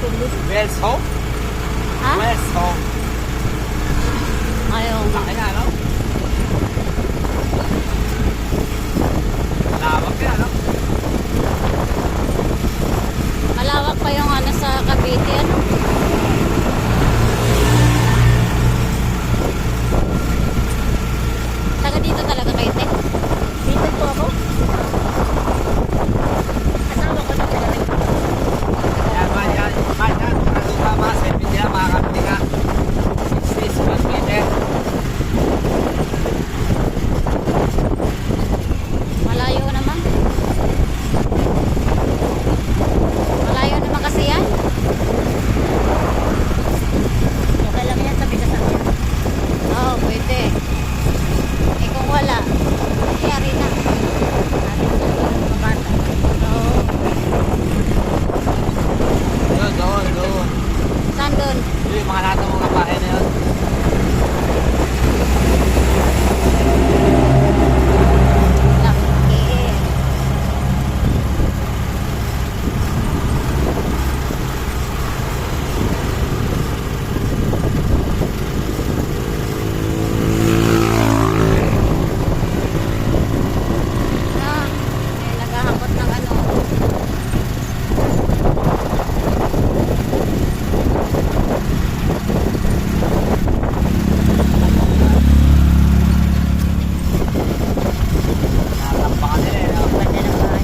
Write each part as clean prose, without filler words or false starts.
Wells Home? Ha? Wells Home. Ayaw nga. Laki nga, no? Lawak yan, no? Malawak pa yung ano sa Cavite, ano? Taga dito talaga kayo, te? Dito po ako. Kasama ko na talaga. Yan, man. Ano ba, mga 7 yan, mga kapatid ka. 60 square meter. Malayo naman. Malayo naman kasi yan. Okay lang yan, sabi ka sa akin. Oo, pwede. Eh kung wala, nangyari na. Oo. Doon. Saan doon? Yung mga lahat ng mga bahay na yun. Laki. May naghahakot ng ano. Natampakan nila eh, no? Ganda ng bahay.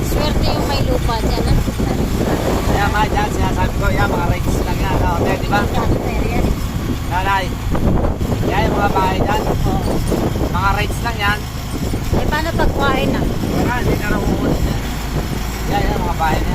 Swerte yung may lupa dyan, ah. Kaya mga dyan, sinasabi ko, yan, mga rights lang yan, no? Hotel, di ba? Nanay. Yan yung mga bahay dyan. Mga rights lang yan. Eh, paano pagkuhain na? Wala, hindi na nakukulit yan. Yan yung mga bahay na